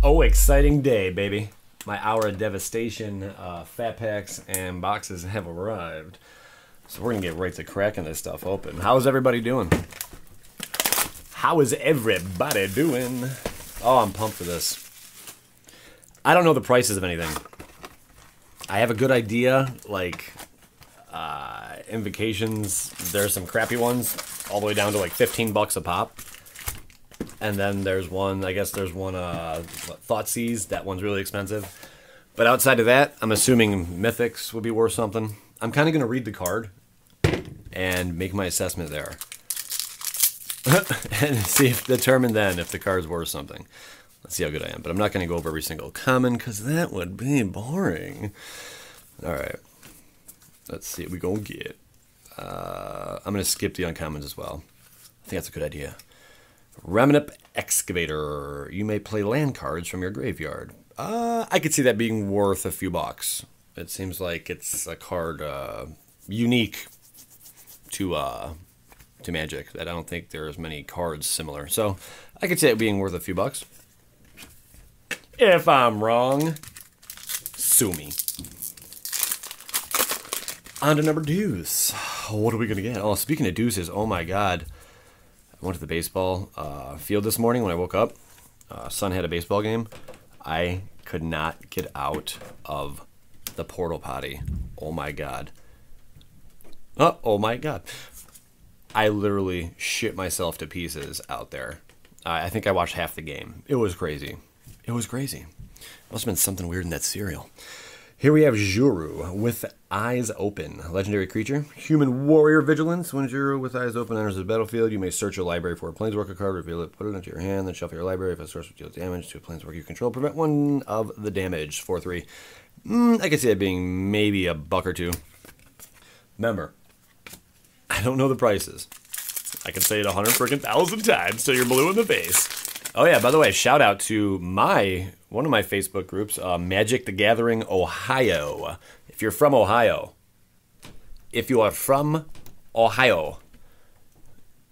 Oh, exciting day, baby. My hour of Devastation fat packs and boxes have arrived. So we're going to get right to cracking this stuff open. How is everybody doing? How is everybody doing? Oh, I'm pumped for this. I don't know the prices of anything. I have a good idea, like Invocations, there's some crappy ones, all the way down to like 15 bucks a pop. And then there's one, I guess there's one, Thoughtseize, that one's really expensive. But outside of that, I'm assuming Mythics would be worth something. I'm kind of going to read the card and make my assessment there. And determine then if the card's worth something. Let's see how good I am. But I'm not going to go over every single common, because that would be boring. Alright. Let's see what we gonna get. I'm going to skip the uncommons as well. I think that's a good idea. Remnant Excavator. You may play land cards from your graveyard. I could see that being worth a few bucks. It seems like it's a card unique to Magic. That I don't think there's many cards similar. So I could see it being worth a few bucks. If I'm wrong, sue me. On to number deuce. What are we going to get? Oh, speaking of deuces, oh my god. I went to the baseball field this morning when I woke up. Son had a baseball game. I could not get out of the portal potty. Oh my god. Oh my god. I literally shit myself to pieces out there. I think I watched half the game. It was crazy. It was crazy. Must have been something weird in that cereal. Here we have Juru with Eyes Open. Legendary creature. Human Warrior Vigilance. When Juru with Eyes Open enters the battlefield, you may search your library for a Planeswalker card, reveal it, put it into your hand, then shuffle your library. If a source deals damage to a Planeswalker you control, prevent one of the damage. 4/3. I could see it being maybe a buck or two. Remember, I don't know the prices. I can say it 100,000 times till you're blue in the face. Oh yeah, by the way, shout out to one of my Facebook groups, Magic the Gathering Ohio. If you're from Ohio,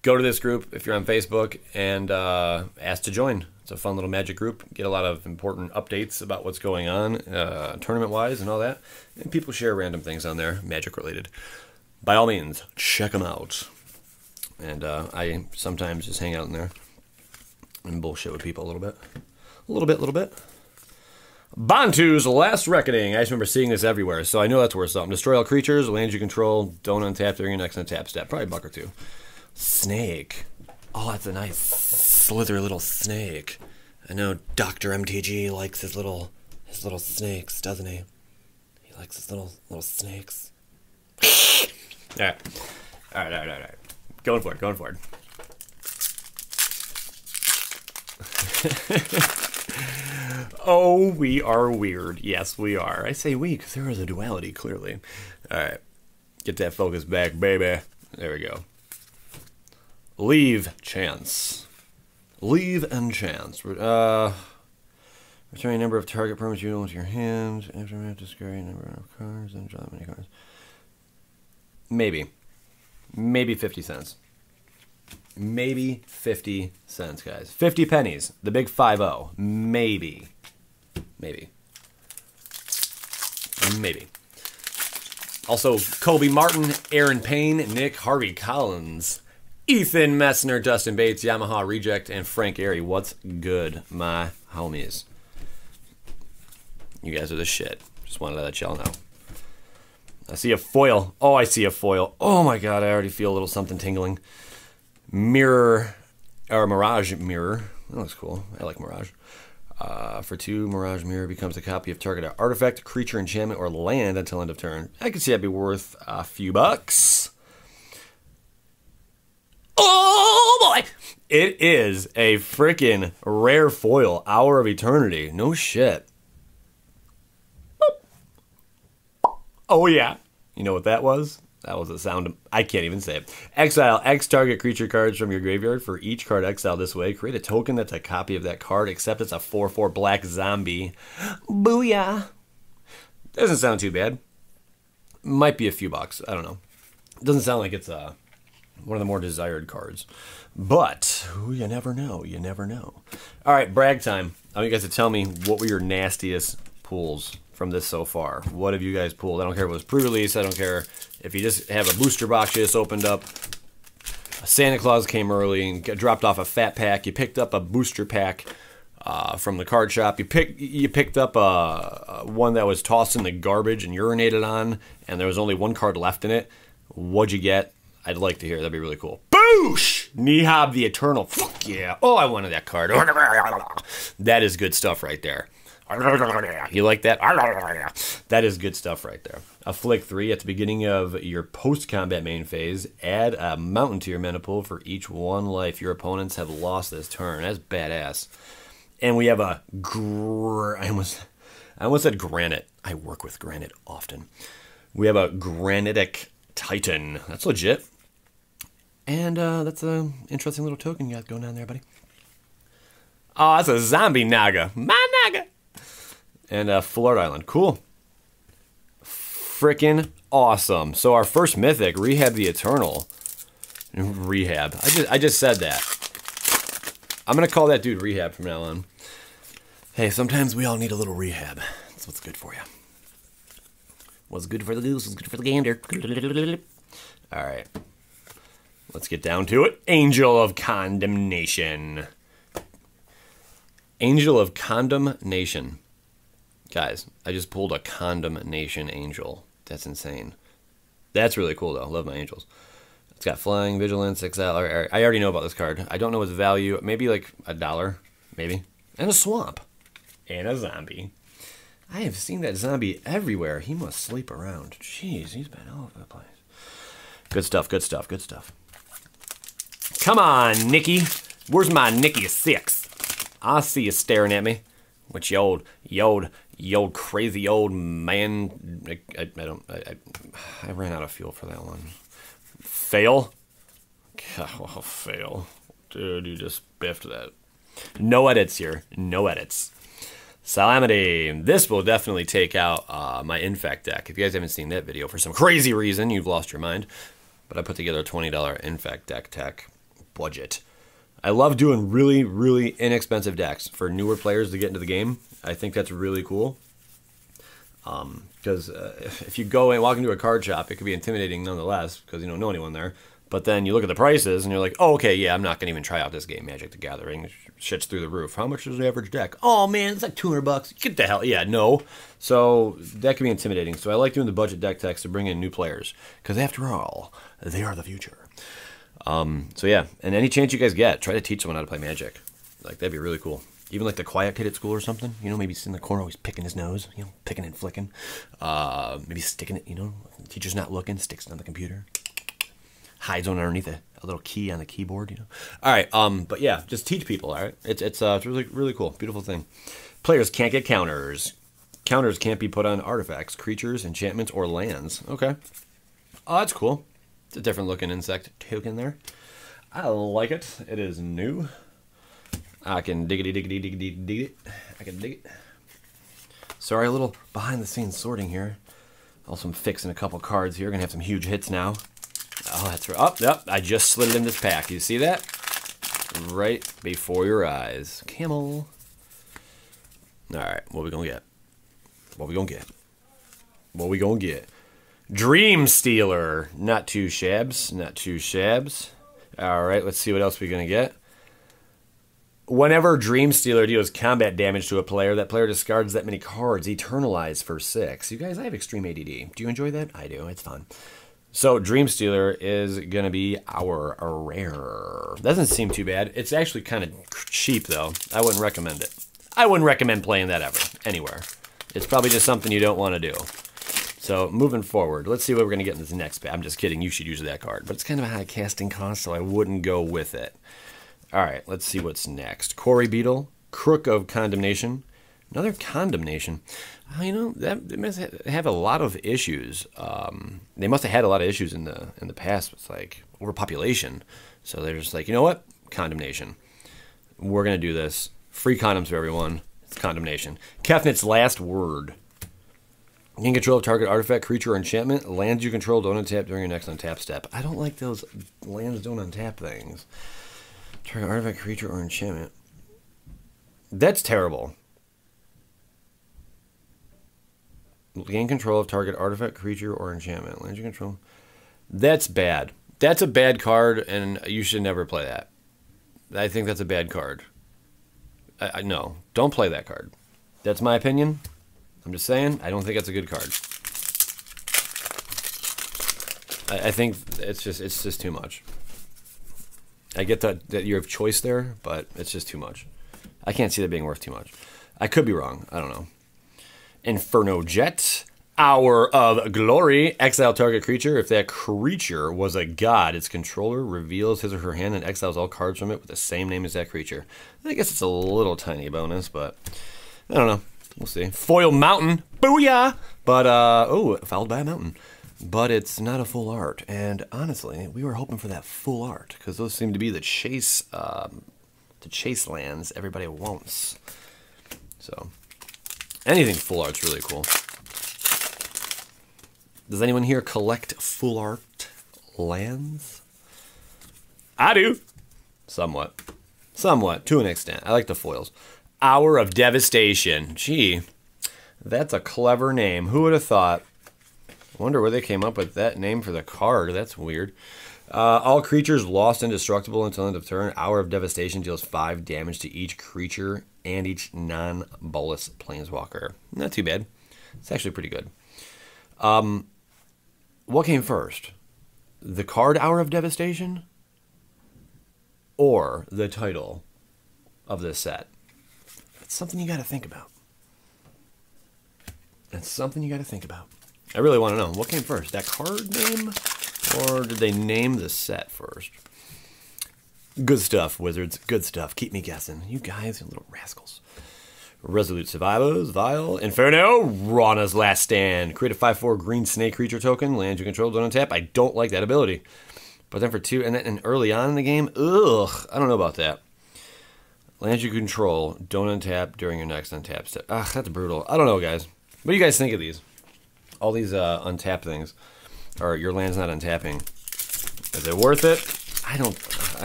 go to this group if you're on Facebook and ask to join. It's a fun little Magic group. Get a lot of important updates about what's going on, tournament-wise and all that. And people share random things on there, Magic-related. By all means, check them out. And I sometimes just hang out in there and bullshit with people a little bit. A little bit. Bantu's Last Reckoning. I just remember seeing this everywhere, so I know that's worth something. Destroy all creatures, lands you control, don't untap during your next untap step. Probably a buck or two. Snake. Oh, that's a nice slithery little snake. I know Dr. MTG likes his little snakes, doesn't he? He likes his little snakes. Alright. Alright. Going for it. Oh, we are weird. Yes, we are. I say we because there is a duality, clearly. Alright. Get that focus back, baby. There we go. Leave Chance. Leave and Chance. Return a number of target permanents you own to your hand. After you have to discard a number of cards and draw that many cards. Maybe 50 cents. Maybe 50 cents, guys. 50 pennies. The big 5-0. Maybe. Also, Kobe Martin, Aaron Payne, Nick, Harvey Collins, Ethan Messner, Dustin Bates, Yamaha Reject, and Frank Airy. What's good, my homies? You guys are the shit. Just wanted to let y'all know. I see a foil. Oh, I see a foil. Oh my god, I already feel a little something tingling. Mirror, or Mirage Mirror. That looks cool. I like Mirage. For 2, Mirage Mirror becomes a copy of target artifact, creature, enchantment, or land until end of turn. I could see that'd be worth a few bucks. Oh boy! It is a freaking rare foil. Hour of Eternity. No shit. Oh yeah. You know what that was? That was a sound. I can't even say it. Exile X target creature cards from your graveyard. For each card exiled this way, create a token that's a copy of that card, except it's a 4/4 black zombie. Booyah. Doesn't sound too bad. Might be a few bucks. I don't know. Doesn't sound like it's One of the more desired cards. But you never know. You never know. All right, brag time. I want you guys to tell me what were your nastiest pulls from this so far. What have you guys pulled? I don't care if it was pre-release. I don't care if you just have a booster box you just opened up. A Santa Claus came early and dropped off a fat pack. You picked up a booster pack from the card shop. You picked up one that was tossed in the garbage and urinated on, and there was only one card left in it. What'd you get? I'd like to hear. That'd be really cool. Boosh! Nihab the Eternal. Fuck yeah. Oh, I wanted that card. That is good stuff right there. You like that? That is good stuff right there. A Flick 3 at the beginning of your post-combat main phase. Add a mountain to your mana pool for each one life your opponents have lost this turn. That's badass. And we have a... I almost said granite. I work with granite often. We have a granitic Titan. That's legit. And that's an interesting little token you got going on there, buddy. Oh, that's a zombie Naga. My Naga. And Full Art Island. Cool. Frickin' awesome. So our first mythic, Rehab the Eternal. Rehab. I just said that. I'm going to call that dude Rehab from now on. Hey, sometimes we all need a little rehab. That's what's good for you. What's good for the goose is good for the gander. All right. Let's get down to it. Angel of Condemnation. Angel of Condemnation. Guys, I just pulled a Condemnation Angel. That's insane. That's really cool, though. Love my angels. It's got Flying, Vigilance, Exile. I already know about this card. I don't know its value. Maybe like $1, maybe. And a Swamp. And a Zombie. I have seen that zombie everywhere. He must sleep around. Jeez, he's been all over the place. Good stuff, good stuff, good stuff. Come on, Nikki. Where's my Nikki 6? I see you staring at me. With your old crazy old man. I ran out of fuel for that one. Fail? Oh, fail. Dude, you just biffed that. No edits here. No edits. Salamity. This will definitely take out my Infect deck. If you guys haven't seen that video, for some crazy reason, you've lost your mind. But I put together a $20 Infect deck tech budget. I love doing really, really inexpensive decks for newer players to get into the game. I think that's really cool. Because if you go and walk into a card shop, it could be intimidating nonetheless because you don't know anyone there. But then you look at the prices and you're like, oh, okay, yeah, I'm not going to even try out this game, Magic the Gathering. Shit's through the roof. How much is the average deck? Oh, man, it's like $200. Get the hell. Yeah, no. So that can be intimidating. So I like doing the budget deck techs to bring in new players. Because after all, they are the future. So yeah, and any chance you guys get, try to teach someone how to play Magic. Like, that'd be really cool. Even like the quiet kid at school or something. You know, maybe he's in the corner always picking his nose. You know, picking and flicking. Maybe sticking it, you know. The teacher's not looking, sticks it on the computer. Hides on underneath a little key on the keyboard, you know. All right, but yeah, just teach people, all right? It's really, really cool. Beautiful thing. Players can't get counters. Counters can't be put on artifacts, creatures, enchantments, or lands. Okay. Oh, that's cool. It's a different looking insect token there. I like it. It is new. I can dig it. I can dig it. Sorry, a little behind the scenes sorting here. Also, I'm fixing a couple cards here. Gonna have some huge hits now. Oh, that's right. Oh, yep. I just slid it in this pack. You see that? Right before your eyes. Camel. All right. What we gonna get? What we gonna get? What we gonna get? Dream Stealer. Not too shabs. Not too shabs. All right. Let's see what else we're gonna get. Whenever Dream Stealer deals combat damage to a player, that player discards that many cards. Eternalize for 6. You guys, I have extreme ADD. Do you enjoy that? I do. It's fun. So Dream Stealer is going to be our rare. Doesn't seem too bad. It's actually kind of cheap, though. I wouldn't recommend it. I wouldn't recommend playing that ever, anywhere. It's probably just something you don't want to do. So moving forward, let's see what we're going to get in this next pack. I'm just kidding. You should use that card. But it's kind of a high casting cost, so I wouldn't go with it. All right, let's see what's next. Quarry Beetle, Crook of Condemnation. Another Condemnation. You know, they must have a lot of issues. They must have had a lot of issues in the past with, like, overpopulation. So they're just like, you know what? Condemnation. We're going to do this. Free condoms for everyone. It's Condemnation. Kefnit's Last Word. Gain control of target artifact, creature, or enchantment. Lands you control don't untap during your next untap step. I don't like those lands don't untap things. Target artifact, creature, or enchantment. That's terrible. Gain control of target artifact, creature, or enchantment. Lands you control. That's bad. That's a bad card, and you should never play that. I think that's a bad card. No, don't play that card. That's my opinion. I'm just saying, I don't think it's a good card. I think it's just too much. I get that you have choice there, but it's just too much. I can't see that being worth too much. I could be wrong. I don't know. Inferno Jet. Hour of Glory. Exile target creature. If that creature was a god, its controller reveals his or her hand and exiles all cards from it with the same name as that creature. I guess it's a little tiny bonus, but I don't know. We'll see. Foil Mountain. Booyah! But, oh, fouled by a mountain. But it's not a full art. And honestly, we were hoping for that full art, because those seem to be the chase lands everybody wants. So, anything full art's really cool. Does anyone here collect full art lands? I do. Somewhat. Somewhat, to an extent. I like the foils. Hour of Devastation. Gee, that's a clever name. Who would have thought? I wonder where they came up with that name for the card. That's weird. All creatures lost indestructible until end of turn. Hour of Devastation deals 5 damage to each creature and each non-bolus planeswalker. Not too bad. It's actually pretty good. What came first? The card Hour of Devastation? Or the title of this set? It's something you got to think about. That's something you got to think about. I really want to know. What came first? That card name? Or did they name the set first? Good stuff, Wizards. Good stuff. Keep me guessing. You guys, you little rascals. Resolute Survivors, Vile, Inferno, Rana's Last Stand. Create a 5/4 green snake creature token. Land you control, don't untap. I don't like that ability. But then for 2, and then early on in the game, ugh, I don't know about that. Land you control, don't untap during your next untap step. Ugh, that's brutal. I don't know, guys. What do you guys think of these? All these untap things. Or your land's not untapping. Is it worth it? I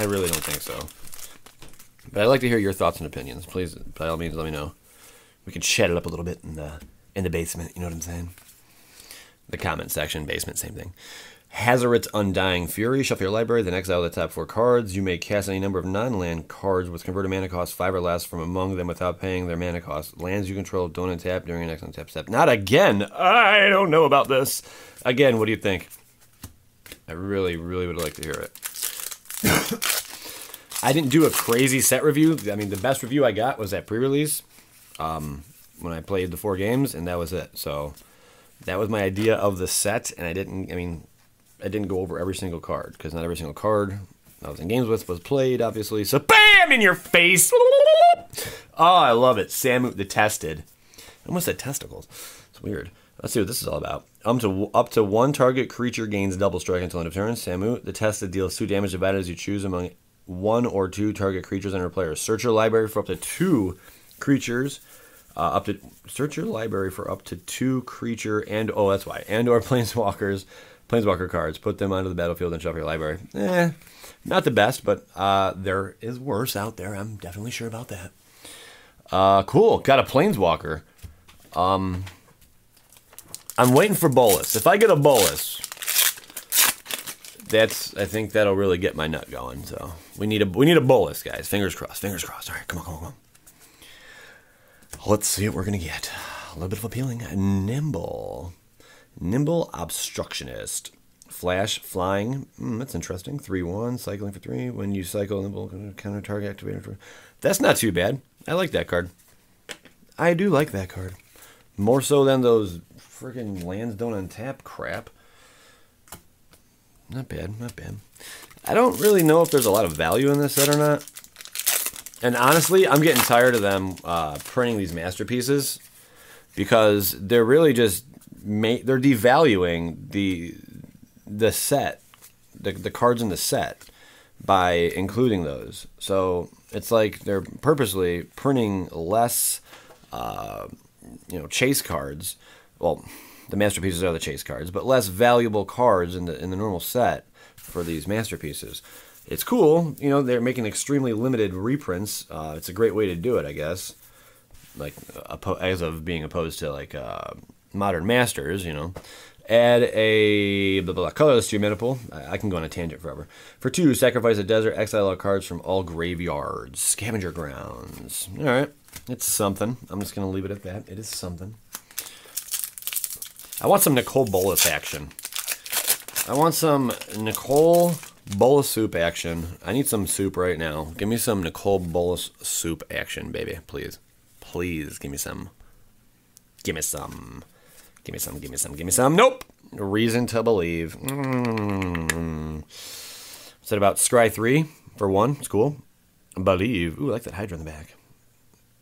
really don't think so. But I'd like to hear your thoughts and opinions. Please, by all means, let me know. We can chat it up a little bit in the basement, you know what I'm saying? The comment section, basement, same thing. Hazoret's Undying Fury. Shuffle your library, then exile the top 4 cards. You may cast any number of non-land cards with converted mana cost 5 or less from among them without paying their mana cost. Lands you control don't untap during your next untap step. Not again! I don't know about this. Again, what do you think? I really, really would like to hear it. I didn't do a crazy set review. I mean, the best review I got was at pre-release when I played the 4 games, and that was it. So that was my idea of the set, and I didn't go over every single card, because not every single card I was in games with was played, obviously. So BAM! In your face! Oh, I love it. Samut the Tested. I almost said testicles. It's weird. Let's see what this is all about. Up to 1 target creature gains double strike until end of turn. Samut the Tested deals 2 damage divided as you choose among 1 or 2 target creatures under player. Search your library for up to 2 creatures. Search your library for up to 2 creature and or planeswalker cards. Put them onto the battlefield and shuffle your library. Not the best, but there is worse out there. I'm definitely sure about that. Cool. Got a planeswalker. I'm waiting for Bolus. If I get a Bolus, I think that'll really get my nut going. So we need a Bolus, guys. Fingers crossed. Fingers crossed. All right, come on. Let's see what we're gonna get. A little bit of appealing. Nimble Obstructionist. Flash, flying. That's interesting. 3/1, cycling for 3. When you cycle, Nimble counter target activator. That's not too bad. I like that card. I do like that card. More so than those freaking lands don't untap crap. Not bad, not bad. I don't really know if there's a lot of value in this set or not. And honestly, I'm getting tired of them printing these masterpieces, because they're really just they're devaluing the set, the cards in the set, by including those. So it's like they're purposely printing less chase cards. Well, the masterpieces are the chase cards, but less valuable cards in the normal set for these masterpieces. It's cool, you know, they're making extremely limited reprints. It's a great way to do it, I guess. Like, as of being opposed to, like, Modern Masters, you know. Add a colorless to your mana pool. I can go on a tangent forever. For 2, sacrifice a desert, exile all cards from all graveyards. Scavenger grounds. Alright, it's something. I'm just going to leave it at that. It is something. I want some Nicole Bolas action. I want some Nicole Bolas soup action. I need some soup right now. Give me some Nicole Bolas soup action, baby. Please. Please, give me some. Give me some. Give me some, give me some, give me some. Nope. Reason to believe. What's that about? Scry 3 for 1. It's cool. Believe. Ooh, I like that Hydra in the back.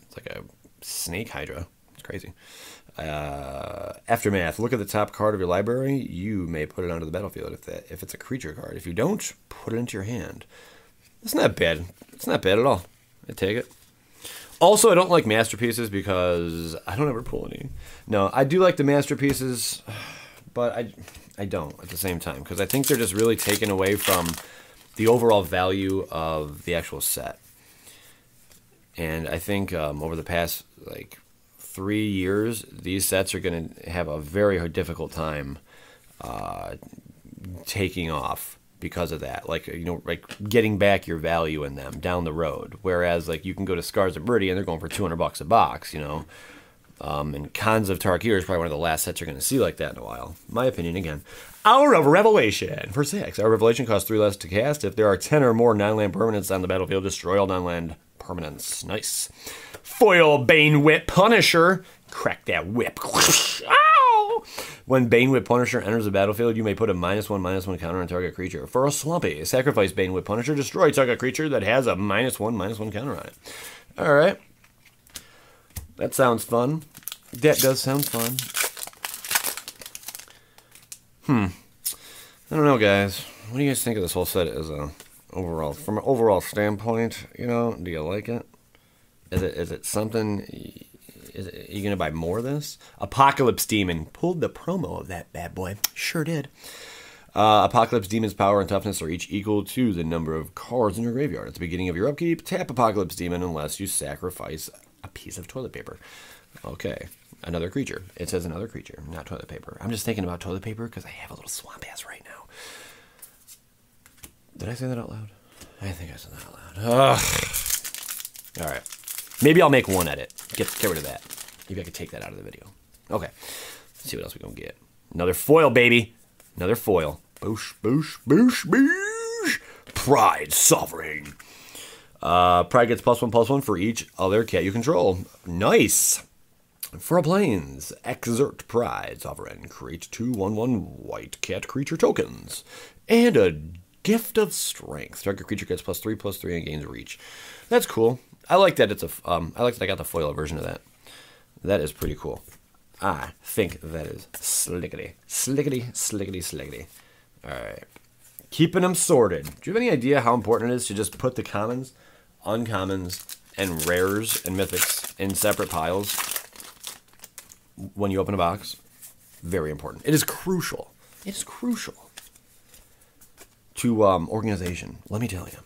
It's like a snake Hydra. It's crazy. Aftermath. Look at the top card of your library. You may put it onto the battlefield if it's a creature card. If you don't, put it into your hand. It's not bad. It's not bad at all. I take it. Also, I don't like masterpieces because I don't ever pull any. No, I do like the masterpieces, but I don't at the same time because I think they're just really taken away from the overall value of the actual set. And I think over the past, like, 3 years, these sets are going to have a very difficult time taking off because of that. Like, you know, like getting back your value in them down the road. Whereas, like, you can go to Scars of Meridian, they're going for $200 a box, you know. And Khans of Tarkir is probably one of the last sets you're going to see like that in a while. My opinion, again. Hour of Revelation for 6. Hour of Revelation costs 3 less to cast. If there are 10 or more non-land permanents on the battlefield, destroy all non-land permanents. Nice. Foil Bane Whip Punisher. Crack that whip. Ow! When Bane Whip Punisher enters the battlefield, you may put a -1/-1 counter on target creature. For a Slumpy, sacrifice Bane Whip Punisher. Destroy target creature that has a -1/-1 counter on it. Alright. That sounds fun. That does sound fun. I don't know, guys. What do you guys think of this whole set as a overall, from an overall standpoint? You know, do you like it? Is it something? Are you gonna buy more of this? Apocalypse Demon pulled the promo of that bad boy. Sure did. Apocalypse Demon's power and toughness are each equal to the number of cards in your graveyard. At the beginning of your upkeep, tap Apocalypse Demon unless you sacrifice a piece of toilet paper. Okay, another creature. It says another creature, not toilet paper. I'm just thinking about toilet paper because I have a little swamp ass right now. Did I say that out loud? I think I said that out loud. Ugh. All right. Maybe I'll make one edit. Get rid of that. Maybe I could take that out of the video. Okay. Let's see what else we're going to get. Another foil, baby. Another foil. Boosh, boosh, boosh, boosh. Pride Sovereign. Pride gets +1/+1 for each other cat you control. Nice. For a Plains, exert Pride Sovereign. Create 2/1/1 white cat creature tokens. And a Gift of Strength. Target creature gets +3/+3 and gains reach. That's cool. I like that it's I like that I got the foil version of that. That is pretty cool. I think that is slickety. Slickety, slickety, slickety. Alright. Keeping them sorted. Do you have any idea how important it is to just put the commons, uncommons, and rares and mythics in separate piles when you open a box? Very important. It is crucial. It is crucial to organization. Let me tell you.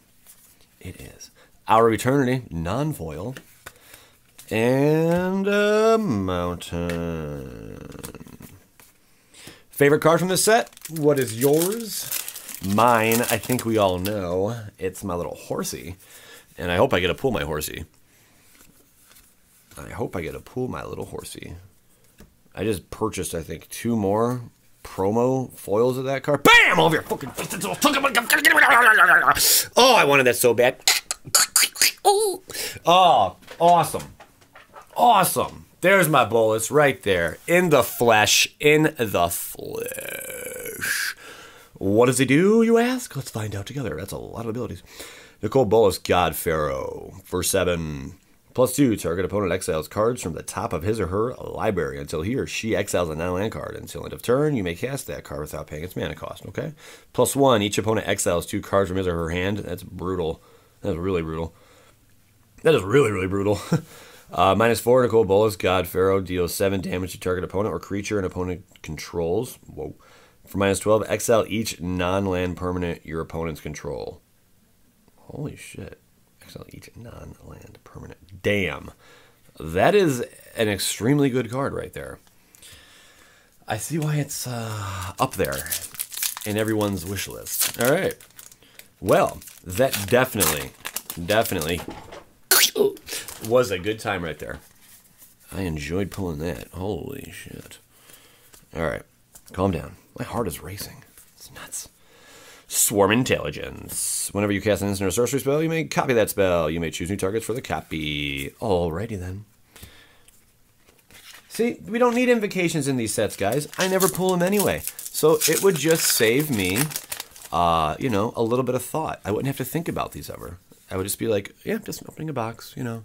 It is. Hour of Eternity, non-foil, and a mountain. Favorite card from this set? What is yours? Mine, I think we all know. It's my little horsey, and I hope I get to pull my horsey. I hope I get to pull my little horsey. I just purchased, I think, 2 more promo foils of that card. Bam! All of your fucking... Oh, I wanted that so bad. Oh, awesome. Awesome. There's my Bolas right there. In the flesh. In the flesh. What does he do, you ask? Let's find out together. That's a lot of abilities. Nicole Bolas, God Pharaoh. For 7. +2, target opponent exiles cards from the top of his or her library until he or she exiles a non-land card. Until end of turn, you may cast that card without paying its mana cost, okay? +1, each opponent exiles 2 cards from his or her hand. That's brutal. That's really brutal. That is really, really brutal. -4, Nicole Bolas, God Pharaoh, deals 7 damage to target opponent or creature an opponent controls. Whoa. For -12, exile each non-land permanent your opponents control. Holy shit. Exile each non-land permanent. Damn. That is an extremely good card right there. I see why it's up there in everyone's wish list. All right. Well, that definitely was a good time right there. I enjoyed pulling that. Holy shit. All right. Calm down. My heart is racing. It's nuts. Swarm Intelligence. Whenever you cast an instant or sorcery spell, you may copy that spell. You may choose new targets for the copy. Alrighty then. See, we don't need invocations in these sets, guys. I never pull them anyway. So it would just save me, you know, a little bit of thought. I wouldn't have to think about these ever. I would just be like, yeah, just opening a box, you know.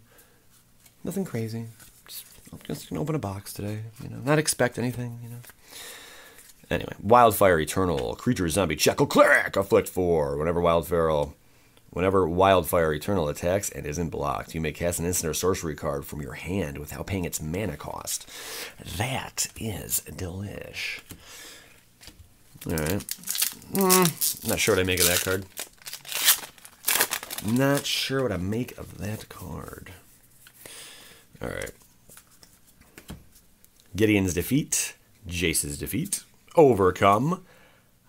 Nothing crazy. Just gonna open a box today, you know. Not expect anything, you know. Anyway, Wildfire Eternal. Creature Zombie Jackal Cleric. Afflict 4. Whenever Wildfire Eternal attacks and isn't blocked, you may cast an instant or sorcery card from your hand without paying its mana cost. That is delish. Alright. Not sure what I make of that card. Not sure what I make of that card. Alright. Gideon's Defeat. Jace's Defeat. Overcome.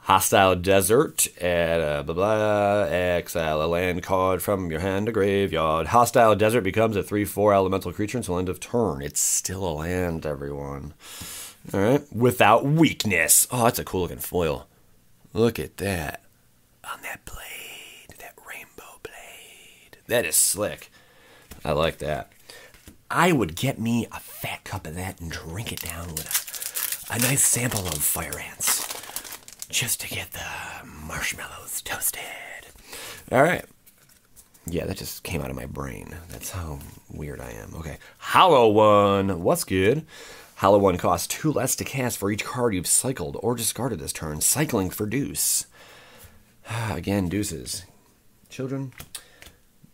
Hostile Desert. Blah blah. Exile a land card from your hand to graveyard. Hostile Desert becomes a 3/4 elemental creature until end of turn. It's still a land, everyone. Alright. Without weakness. Oh, that's a cool looking foil. Look at that. On that blade. That rainbow blade. That is slick. I like that. I would get me a fat cup of that and drink it down with a nice sample of fire ants. Just to get the marshmallows toasted. Alright. Yeah, that just came out of my brain. That's how weird I am. Okay. Hollow One. What's good? Hollow One costs 2 less to cast for each card you've cycled or discarded this turn. Cycling for deuce. Again, deuces. Children,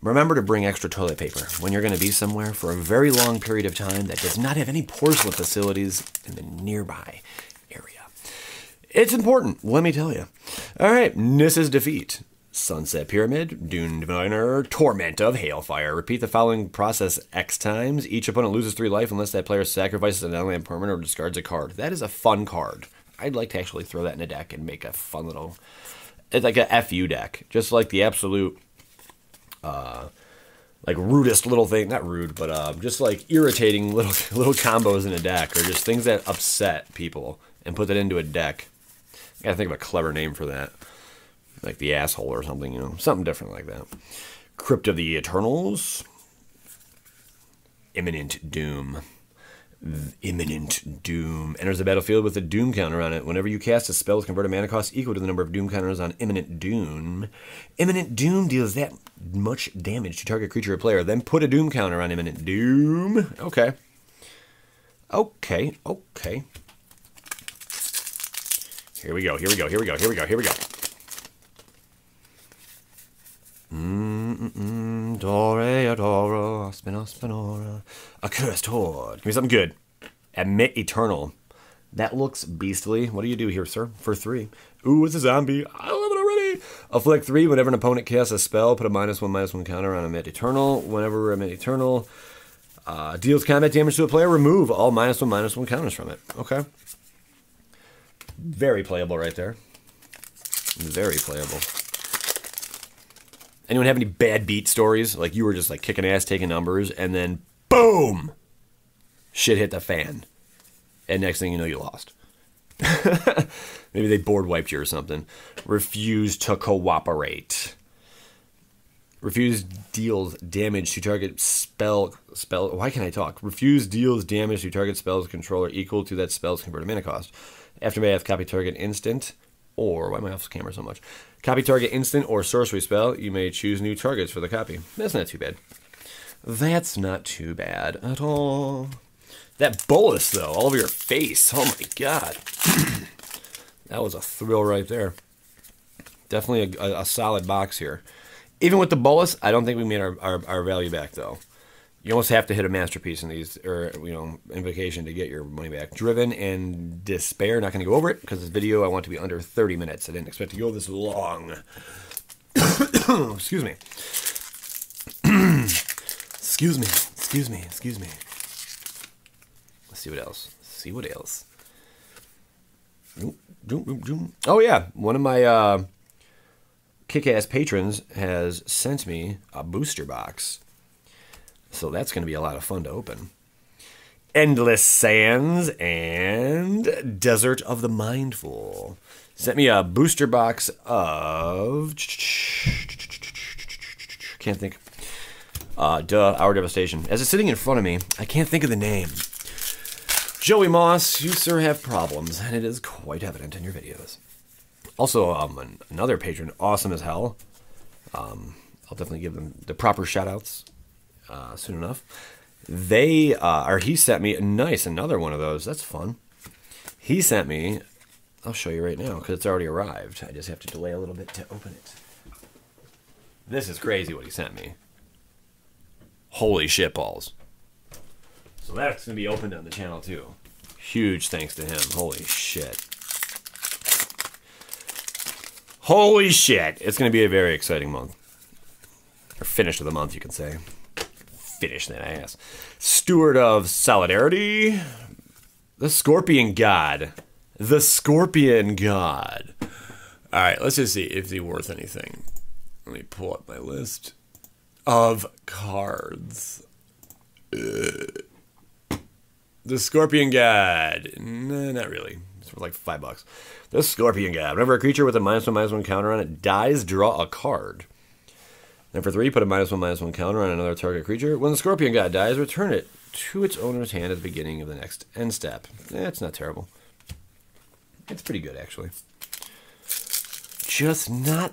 remember to bring extra toilet paper when you're going to be somewhere for a very long period of time that does not have any porcelain facilities in the nearby area. It's important, let me tell you. All right, Nissa's Defeat. Sunset Pyramid, Dune Diviner, Torment of Hailfire. Repeat the following process X times. Each opponent loses 3 life unless that player sacrifices an non-land permanent or discards a card. That is a fun card. I'd like to actually throw that in a deck and make a fun little... It's like a FU deck. Just like the absolute... like rudest little thing, not rude, but just like irritating little combos in a deck, or just things that upset people, and put that into a deck. I gotta think of a clever name for that, like the asshole or something, you know, something different like that. Crypt of the Eternals, Imminent Doom. Imminent Doom. Enters the battlefield with a Doom counter on it. Whenever you cast a spell with converted mana cost equal to the number of Doom counters on Imminent Doom, Imminent Doom deals that much damage to target creature or player. Then put a Doom counter on Imminent Doom. Okay. Okay. Here we go. Dore, Adora, Spinora. Accursed Horde. Give me something good. Admit Eternal. That looks beastly. What do you do here, sir? For 3. Ooh, it's a zombie. I love it already. Afflict 3. Whenever an opponent casts a spell, put a -1/-1 counter on Admit Eternal. Whenever Admit Eternal deals combat damage to a player, remove all -1/-1 counters from it. Okay. Very playable right there. Very playable. Anyone have any bad beat stories? Like you were just like kicking ass, taking numbers, and then boom! Shit hit the fan. And next thing you know, you lost. Maybe they board wiped you or something. Refuse to cooperate. Refuse deals damage to target spell. Why can't I talk? Refuse deals damage to target spell's controller equal to that spell's converted mana cost. Aftermath, copy target instant. Or, why am I off camera so much? Copy target instant or sorcery spell. You may choose new targets for the copy. That's not too bad. That's not too bad at all. That bolus, though, all over your face. Oh, my God. That was a thrill right there. Definitely a solid box here. Even with the bolus, I don't think we made our value back, though. You almost have to hit a masterpiece in these, or, invocation to get your money back. Driven and Despair. Not going to go over it because this video I want to be under 30 minutes. I didn't expect to go this long. Excuse me. Excuse me. Let's see what else. Oh yeah, one of my kick-ass patrons has sent me a booster box. So that's going to be a lot of fun to open. Endless Sands and Desert of the Mindful. Sent me a booster box of... Can't think. Our Devastation. As it's sitting in front of me, I can't think of the name. Joey Moss, you sir have problems, and it is quite evident in your videos. Also, another patron, awesome as hell. I'll definitely give them the proper shout-outs soon enough. He sent me, another one of those. That's fun. He sent me, I'll show you right now, because it's already arrived. I just have to delay a little bit to open it. This is crazy what he sent me. Holy shit balls. So that's going to be opened on the channel too. Huge thanks to him. Holy shit. Holy shit. It's going to be a very exciting month. Or finish of the month, you can say. Finish that ass. Steward of Solidarity. The Scorpion God. The Scorpion God. Alright, let's just see if he's worth anything. Let me pull up my list of cards. The Scorpion God. No, not really. It's for like $5. The Scorpion God. Whenever a creature with a -1/-1 counter on it dies, draw a card. And for 3, put a -1/-1 counter on another target creature. When the Scorpion God dies, return it to its owner's hand at the beginning of the next end step. It's not terrible. It's pretty good, actually. Just not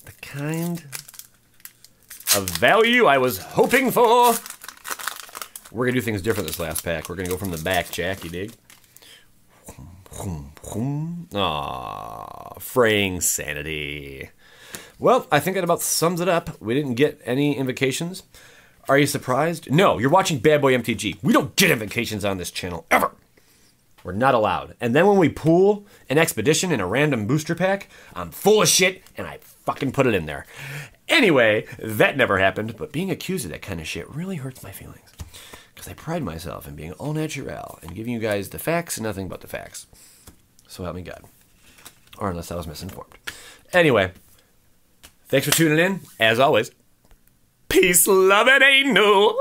the kind of value I was hoping for. We're going to do things different this last pack. We're going to go from the back, Jack, you dig? Aww, fraying sanity. Well, I think that about sums it up. We didn't get any invocations. Are you surprised? No, you're watching Bad Boy MTG. We don't get invocations on this channel, ever. We're not allowed. And then when we pull an expedition in a random booster pack, I'm full of shit, and I fucking put it in there. Anyway, that never happened, but being accused of that kind of shit really hurts my feelings. Because I pride myself in being all natural and giving you guys the facts and nothing but the facts. So help me God. Or unless I was misinformed. Anyway, thanks for tuning in. As always, peace, love, and ain't no...